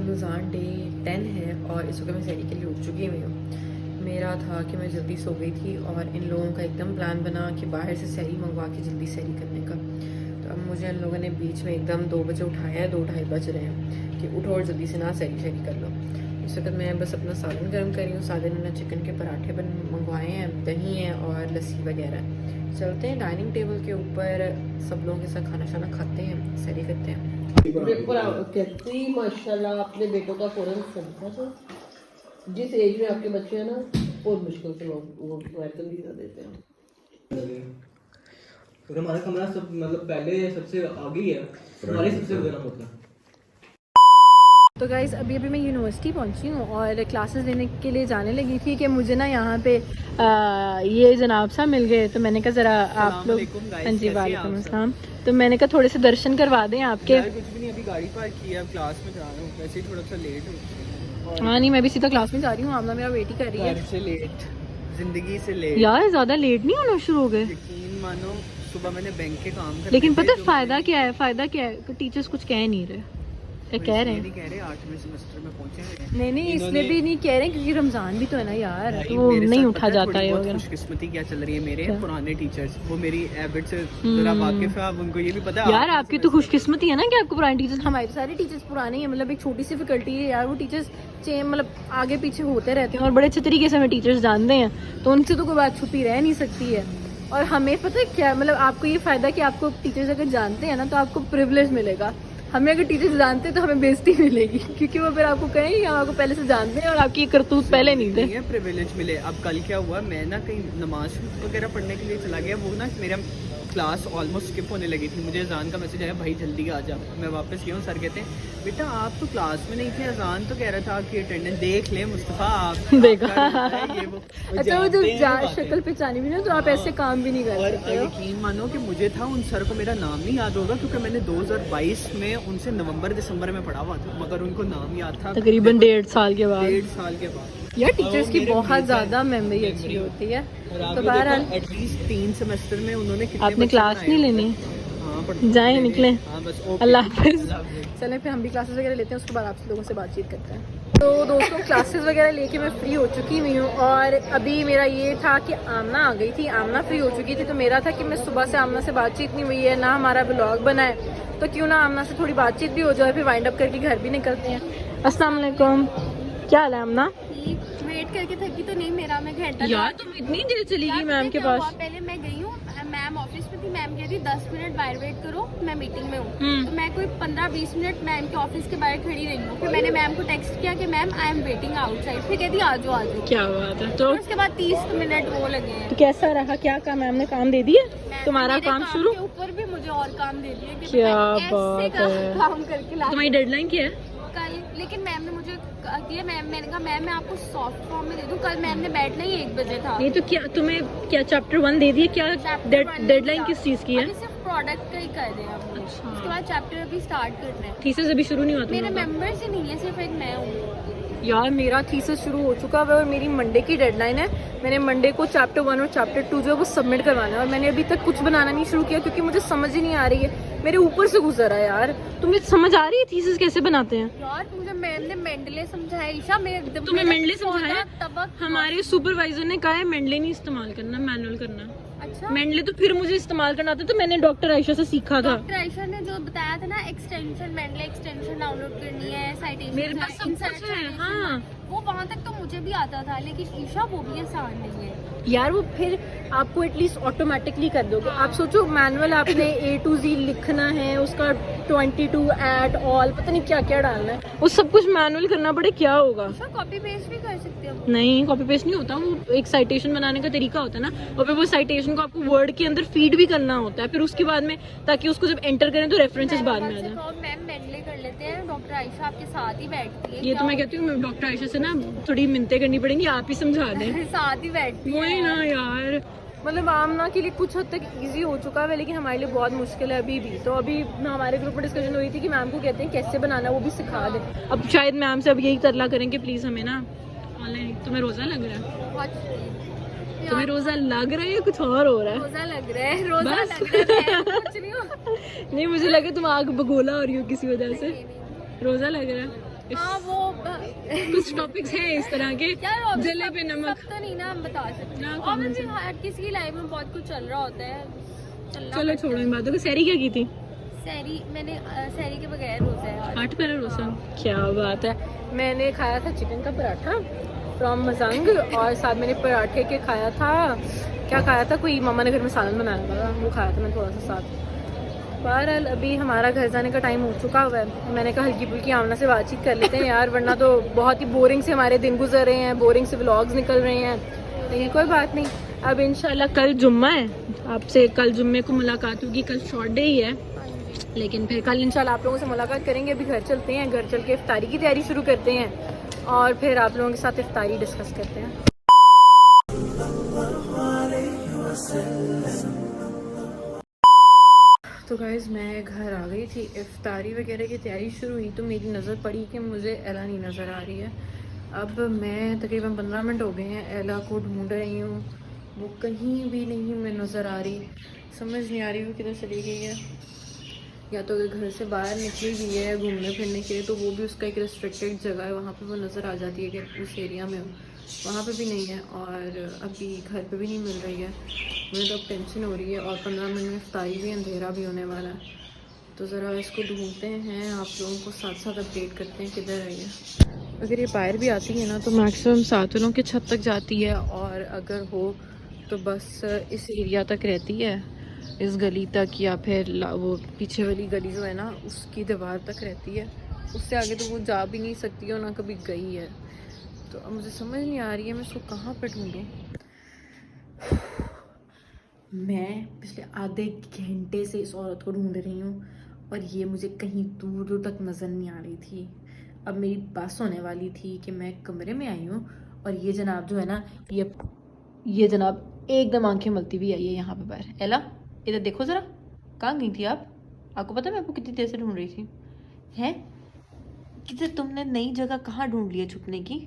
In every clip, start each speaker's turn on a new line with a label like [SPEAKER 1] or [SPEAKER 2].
[SPEAKER 1] Ramzan day 10 है और इस वक्त मैं सहरी के लिए उठ चुकी हुई हूँ। मेरा था कि मैं जल्दी सो गई थी और इन लोगों का एकदम प्लान बना कि बाहर से सहरी मंगवा के जल्दी सहरी करने का। तो अब मुझे इन लोगों ने बीच में एकदम 2 बजे उठाया है, 2-2:30 बज रहे हैं कि उठो और जल्दी से ना सहरी कर लो। इस वक्त मैं बस अपना सालन गर्म कर रही हूँ। सालन मैंने चिकन के पराठे मंगवाए हैं, दही है और लस्सी वगैरह। चलते हैं डाइनिंग टेबल के ऊपर, सब लोगों के साथ खाना शाना खाते हैं, सहरी करते हैं।
[SPEAKER 2] कहती माशाल्लाह अपने बेटों का फौरन समझा था। जिस एज में आपके बच्चे हैं ना बहुत मुश्किल से वो वेलकम वीज़ा देते हैं।
[SPEAKER 3] तो हमारा कमरा सब मतलब पहले सबसे आगे ही है, हमारे सबसे गर्म होता है।
[SPEAKER 4] तो गाइज़ अभी मैं यूनिवर्सिटी पहुंची हूँ और क्लासेस लेने के लिए जाने लगी थी कि मुझे ना यहाँ पे ये जनाब साहब मिल गए। तो मैंने कहा ज़रा आप लोग, हाँ जी वालेकुम अस्सलाम। तो मैंने कहा थोड़े से दर्शन करवा दें आपके।
[SPEAKER 3] यार कुछ भी नहीं, अभी गाड़ी पार्क की है, अब क्लास में जा रहा हूँ, वैसे ही थोड़ा सा लेट हो।
[SPEAKER 4] हाँ नहीं, मैं भी सीधा क्लास में जा रही हूँ। आमना मेरा वेट ही कर रही है।
[SPEAKER 3] घर से लेट, जिंदगी से लेट।
[SPEAKER 4] यार ज़्यादा लेट नहीं होना शुरू हो गए।
[SPEAKER 3] यकीन मानो सुबह मैंने बैंक के काम कर,
[SPEAKER 4] लेकिन पता है फ़ायदा क्या है? फ़ायदा क्या है? टीचर्स कुछ कह नहीं रहे, कह रहे हैं
[SPEAKER 3] 8वें सेमेस्टर में पहुंचे हैं।
[SPEAKER 4] नहीं इसलिए भी नहीं कह रहे क्योंकि रमजान भी तो है ना यार, तो वो नहीं उठा जाता है वगैरह।
[SPEAKER 3] खुशकिस्मती क्या चल रही है, मेरे पुराने टीचर्स वो मेरी हैबिट से जरा वाकिफ है, अब उनको ये भी पता है।
[SPEAKER 4] यार आपकी तो खुशकिस्मती है ना कि आपको पुराने टीचर्स, हमारे सारे टीचर्स पुराने हैं। मतलब एक छोटी सी फैकल्टी है यार, वो टीचर्स मतलब आगे पीछे होते रहते हैं और बड़े अच्छे तरीके से हमें टीचर्स जानते हैं, तो उनसे तो कोई बात छुपी रह नहीं सकती है। और हमें पता है क्या, मतलब आपको ये फ़ायदा कि आपको टीचर्स अगर जानते हैं ना तो आपको प्रिविलेज मिलेगा। हमें अगर टीचर्स जानते हैं तो हमें बेइज्जती मिलेगी, क्योंकि वो फिर आपको कहेंगे हम आपको पहले से जानते हैं और आपकी करतूत पहले नहीं थे।
[SPEAKER 3] प्रिविलेज मिले। अब कल क्या हुआ, मैं ना कहीं नमाज वगैरह पढ़ने के लिए चला गया, वो ना मेरा क्लास ऑलमोस्ट स्किप होने लगी थी। मुझे अजान का मैसेज आया, भाई जल्दी आ जा। मैं वापस गया हूँ, सर कहते हैं बेटा आप तो क्लास में नहीं थे, अजान तो कह रहा था कि अटेंडेंस देख ले मुस्तफ़ा आप
[SPEAKER 4] देखा।
[SPEAKER 3] ये वो
[SPEAKER 4] अच्छा वो जो शक्ल पहचानी भी ना, तो आप ऐसे काम भी नहीं कर सकते हो।
[SPEAKER 3] यकीन मानो कि मुझे था उन सर को मेरा नाम नहीं याद होगा, क्योंकि मैंने 2022 में उनसे नवंबर दिसंबर में पढ़ा हुआ था, मगर उनको नाम याद था
[SPEAKER 4] तकरीबन 1.5 साल के बाद।
[SPEAKER 3] 1.5 साल के बाद।
[SPEAKER 4] यार टीचर्स की बहुत ज़्यादा मेमोरी अच्छी होती है। तो बहरहाल
[SPEAKER 3] एटलीस्ट 3 सेमेस्टर में उन्होंने
[SPEAKER 4] आपने क्लास नहीं लेनी, जाए निकले। अल्लाह हाफिज़। चलें फिर हम भी क्लासेस वगैरह लेते हैं, उसके बाद आप लोगों से बातचीत करते हैं। तो दोस्तों क्लासेस वगैरह लेके मैं फ्री हो चुकी हुई हूँ और अभी मेरा ये था कि आमना आ गई थी, आमना फ्री हो चुकी थी। तो मेरा था कि मैं सुबह से आमना से बातचीत नहीं हुई है, ना हमारा ब्लॉग बना है, तो क्यों ना आमना से थोड़ी बातचीत भी हो जाए, फिर वाइंड अप करके घर भी निकलते हैं। अस्सलाम वालेकुम, क्या हाल है आमना?
[SPEAKER 5] वेट करके थकी तो नहीं, मेरा मैं घंटा
[SPEAKER 4] यार तुम इतनी देर चली गई मैम के पास।
[SPEAKER 5] पहले मैं गई हूँ, मैम ऑफिस में थी, मैम कहती 10 मिनट बाहर वेट करो, मैं मीटिंग में हूँ। तो मैं कोई 15-20 मिनट मैम के ऑफिस के बाहर खड़ी रही हूँ। फिर मैंने मैम को टेक्स्ट किया कि ma'am I am waiting outside, फिर कहती आ जाओ।
[SPEAKER 4] क्या बात है। तो
[SPEAKER 5] उसके बाद 30 मिनट वो लगे हैं।
[SPEAKER 4] तो कैसा रहा, क्या काम मैम ने काम दे दिया तुम्हारा? काम शुरू
[SPEAKER 5] के ऊपर भी मुझे और काम दे दिए कि
[SPEAKER 4] क्या
[SPEAKER 5] मैं
[SPEAKER 4] बात
[SPEAKER 5] ऐसे
[SPEAKER 4] है।
[SPEAKER 5] काम करके ला
[SPEAKER 4] तुम्हारी डेडलाइन क्या है?
[SPEAKER 5] कल, लेकिन मैम ने मुझे दिया, मैंने कहा मैम मैं आपको सॉफ्ट फॉर्म में दे दूं। कल मैम ने बैठना ही 1 बजे था।
[SPEAKER 4] नहीं तो क्या तुम्हें क्या चैप्टर 1 दे दिया? क्या डेडलाइन किस चीज की है?
[SPEAKER 5] अभी सिर्फ प्रोडक्ट का ही कर रहे हैं हम। उसके बाद चैप्टर अभी स्टार्ट करना है।
[SPEAKER 4] थीसिस अभी शुरू नहीं हुआ
[SPEAKER 5] मेरे
[SPEAKER 4] तुम्हारा?
[SPEAKER 5] मेंबर्स ही नहीं है, सिर्फ एक मैं हूँ।
[SPEAKER 4] यार मेरा थीसिस शुरू हो चुका है और मेरी मंडे की डेडलाइन है। मैंने मंडे को चैप्टर 1 और चैप्टर 2 जो है वो सबमिट करवाना है और मैंने अभी तक कुछ बनाना नहीं शुरू किया क्योंकि मुझे समझ ही नहीं आ रही है, मेरे ऊपर से गुजरा है। यार तुम्हें समझ आ रही है थीसिस कैसे बनाते हैं?
[SPEAKER 5] यार मुझे मैम ने मेंडले समझाया। ईशा मेरे
[SPEAKER 4] तुम्हें मेंडले समझाया? हमारे सुपरवाइजर ने कहा है मेंडले नहीं इस्तेमाल करना, मैनुअल करना।
[SPEAKER 5] अच्छा,
[SPEAKER 4] मेंडले तो फिर मुझे इस्तेमाल करना आता, तो मैंने डॉक्टर आयशा से सीखा था।
[SPEAKER 5] डॉक्टर आयशा ने जो बताया था ना, एक्सटेंशन मेंडले एक्सटेंशन डाउनलोड करनी है, साइटेशन
[SPEAKER 4] मेरे पास सब कुछ है। हाँ
[SPEAKER 5] वो वहाँ तक तो मुझे भी आता था, लेकिन ईशा वो भी आसान नहीं है
[SPEAKER 4] यार। वो फिर आपको एटलीस्ट ऑटोमेटिकली कर दोगे। आप सोचो मैनुअल आपने A to Z लिखना है, उसका 22 एट ऑल पता नहीं क्या क्या डालना है, वो सब कुछ मैनुअल करना पड़े, क्या होगा?
[SPEAKER 5] कॉपी पेस्ट भी कर सकते हो?
[SPEAKER 4] नहीं कॉपी पेस्ट नहीं होता, वो एक साइटेशन बनाने का तरीका होता है ना, और फिर वो साइटेशन को आपको वर्ड के अंदर फीड भी करना होता है, फिर उसके बाद में ताकि उसको जब एंटर करें तो रेफरेंसेस बाद में आ जाए।
[SPEAKER 5] मैम मेंडले कर लेते हैं, डॉक्टर आयशा आपके साथ ही बैठती है।
[SPEAKER 4] ये तो मैं कहती हूँ डॉक्टर आयशा से ना थोड़ी मिन्नतें करनी पड़ेंगी, आप ही समझा दें।
[SPEAKER 5] साथ ही बैठती है।
[SPEAKER 4] वही ना यार, मतलब आमना के लिए कुछ हद तक इजी हो चुका है लेकिन हमारे लिए बहुत मुश्किल है अभी भी। तो अभी हमारे ग्रुप में डिस्कशन हुई थी कि मैम को कहते हैं कैसे बनाना वो भी सिखा दें। अब शायद मैम से अब यही तरला करें कि प्लीज़ हमें ना ऑनलाइन। तुम्हें रोज़ा लग रहा है? तुम्हें रोज़ा लग रहा है या कुछ और हो रहा है?
[SPEAKER 5] रोज़ा लग रहा है, रोज़ा लग रहा है, कुछ नहीं हो।
[SPEAKER 4] नहीं मुझे लगे तुम आग बगोला हो रही हो किसी वजह से। रोज़ा लग रहा है?
[SPEAKER 5] हाँ वो
[SPEAKER 4] कुछ टॉपिक्स हैं इस तरह के
[SPEAKER 5] यार
[SPEAKER 4] जले पे नमक।
[SPEAKER 5] सब तो नहीं ना हम बता सकते,
[SPEAKER 4] ना,
[SPEAKER 5] और भी हर किसी की लाइफ में बहुत कुछ चल रहा होता है, चलना
[SPEAKER 4] चलो
[SPEAKER 5] पड़ता
[SPEAKER 4] छोड़ो इन बातों को। सैरी क्या की थी?
[SPEAKER 5] है। सहरी मैंने सहरी के बगैर रोजा है आज।
[SPEAKER 4] 8 पैरा रोसा, क्या बात है। मैंने खाया था चिकन का पराठा फ्रॉम मजंग, और साथ मैंने पराठे के खाया था, क्या खाया था, कोई मामा ने घर में सालन बनाया था, वो खाया था मैं थोड़ा सा साथ। बहरहाल अभी हमारा घर जाने का टाइम हो चुका हुआ है। मैंने कहा हल्की फुल्की आमना से बातचीत कर लेते हैं यार, वरना तो बहुत ही बोरिंग से हमारे दिन गुजर रहे हैं, बोरिंग से व्लॉग्स निकल रहे हैं। लेकिन कोई बात नहीं, अब इंशाल्लाह कल जुम्मा है, आपसे कल जुम्मे को मुलाकात होगी। कल शॉर्ट डे ही है, लेकिन फिर कल इंशाल्लाह आप लोगों से मुलाकात करेंगे। अभी घर चलते हैं, घर चल के इफ्तारी की तैयारी शुरू करते हैं और फिर आप लोगों के साथ इफ्तारी डिस्कस करते हैं। तो गाइज़ मैं घर आ गई थी, इफ्तारी वगैरह की तैयारी शुरू हुई तो मेरी नज़र पड़ी कि मुझे एला नहीं नज़र आ रही है। अब मैं तकरीबन 15 मिनट हो गए हैं एला को ढूंढ रही हूँ, वो कहीं भी नहीं मैं नज़र आ रही, समझ नहीं आ रही वो किधर चली गई है। या तो अगर घर से बाहर निकली हुई है घूमने फिरने के लिए तो वो भी उसका एक रिस्ट्रिक्टेड जगह है, वहाँ पे वो नज़र आ जाती है कि उस एरिया में हो, वहाँ पे भी नहीं है, और अभी घर पे भी नहीं मिल रही है। मुझे तो अब टेंशन हो रही है, और 15 मिनट में इफ्तारी भी, अंधेरा भी होने वाला है, तो ज़रा इसको ढूंढते हैं, आप लोगों को साथ साथ अपडेट करते हैं किधर है ये। अगर ये बाहर भी आती है ना तो मैक्सिमम सातों के छत तक जाती है, और अगर हो तो बस इस एरिया तक रहती है, इस गली तक, या फिर वो पीछे वाली गली जो है ना उसकी दीवार तक रहती है, उससे आगे तो वो जा भी नहीं सकती और ना कभी गई है। तो अब मुझे समझ नहीं आ रही है मैं इसको कहाँ पे ढूंढूं। मैं पिछले आधे घंटे से इस औरत को ढूंढ रही हूँ और ये मुझे कहीं दूर दूर तक नज़र नहीं आ रही थी। अब मेरी बस होने वाली थी कि मैं कमरे में आई हूँ और ये जनाब जो है ना ये जनाब एकदम आंखें मलती हुई आई है यहाँ पे बाहर। एला इधर देखो ज़रा, कहाँ गई थी आप? आपको पता है मैं आपको कितनी देर से ढूंढ रही थी? हैं किधर तुमने नई जगह कहाँ ढूंढ ली है छुपने की?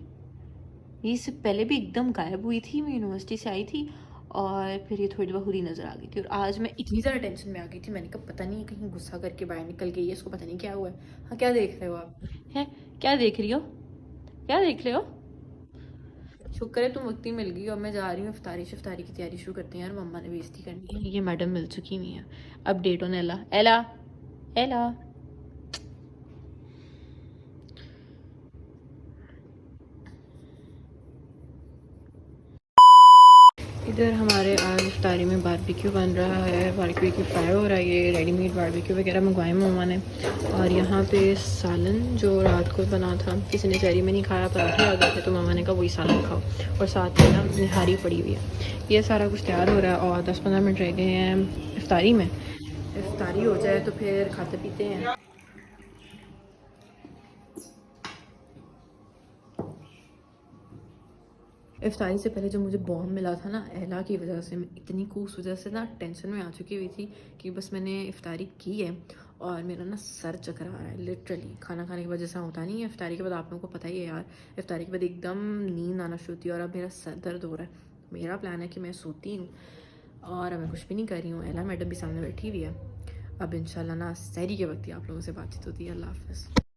[SPEAKER 4] ये इससे पहले भी एकदम गायब हुई थी, मैं यूनिवर्सिटी से आई थी और फिर ये थोड़ी देर खुद ही नज़र आ गई थी, और आज मैं इतनी ज़्यादा टेंशन में आ गई थी, मैंने कहा पता नहीं कहीं गुस्सा करके बाहर निकल गई है, इसको पता नहीं क्या हुआ है। हाँ क्या देख रहे हो आप? हैं क्या देख रही हो, क्या देख रहे हो? शुक्र है तुम वक्त ही मिल गई, और मैं जा रही हूँ इफ्तारी की तैयारी शुरू करते हैं यार, मम्मा ने बेइज्जती करनी है। ये मैडम मिल चुकी हुई है, अपडेट ऑन एला। एला एला इधर हमारे आज इफ्तारी में बारबेक्यू बन रहा है, बारबेक्यू फ्राई हो रहा है, ये रेडीमेड बारबेक्यू वगैरह मंगवाए मम्मा ने। और यहाँ पे सालन जो रात को बना था, किसी ने शहरी में नहीं खाया, पराठे आ गए थे तो मम्मा ने कहा वही सालन खाओ, और साथ में ना निहारी पड़ी हुई है। ये सारा कुछ तैयार हो रहा है और 10-15 मिनट रह गए हैं इफ्तारी में। इफ्तारी हो जाए तो फिर खाते पीते हैं। इफ्तारी से पहले जो मुझे बॉम्ब मिला था ना एला की वजह से, मैं इतनी को उस वजह से ना टेंशन में आ चुकी हुई थी कि बस मैंने इफ्तारी की है और मेरा ना सर चकरा रहा है लिटरली। खाना खाने के बाद जैसा होता नहीं है इफ्तारी के बाद, आप लोगों को पता ही है यार, इफ्तारी के बाद एकदम नींद आना शुरू होती है, और अब मेरा सर दर्द हो रहा है। मेरा प्लान है कि मैं सोती हूँ और अब मैं कुछ भी नहीं कर रही हूँ, एला मैडम भी सामने बैठी हुई है। अब इंशाल्लाह ना सहरी के वक्त ही आप लोगों से बातचीत होती है। अल्लाह हाफ़िज़।